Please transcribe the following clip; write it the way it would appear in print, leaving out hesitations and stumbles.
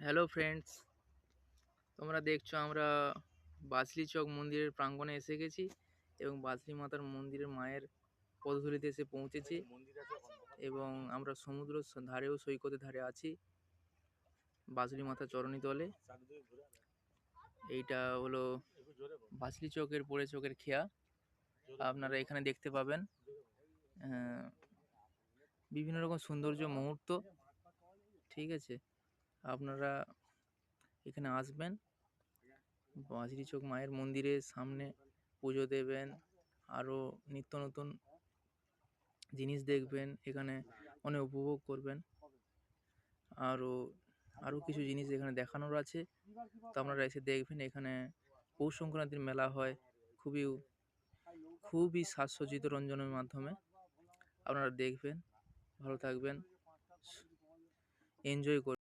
Hello friends, তোমরা দেখছো আমরা বাসলি চক মন্দিরের প্রাঙ্গণে এসে গেছি এবং বাসলি মাতার মন্দিরের মায়ের পদধূলিতে এসে পৌঁছেছি এবং আমরা সমুদ্র ধারেও সৈকতের ধারে আছি বাসলি মাতার চরণী তলে। এইটা হলো বাসলি চকের পরে চকের খেয়া। আপনারা এখানে দেখতে পাবেন বিভিন্ন রকম সৌন্দর্য মুহূর্ত। ঠিক আছে, আপনারা এখানে আসবেন, বাঁশরি চোখ মায়ের মন্দিরের সামনে পুজো দেবেন, আরও নিত্য নতুন জিনিস দেখবেন, এখানে অনেক উপভোগ করবেন। আরও আরও কিছু জিনিস এখানে দেখানোর আছে, তো আপনারা এসে দেখবেন। এখানে পৌষ সংক্রান্তির মেলা হয়, খুবই খুবই সাজসজ্জিত রঞ্জনের মাধ্যমে। আপনারা দেখবেন, ভালো থাকবেন, এনজয় করবেন।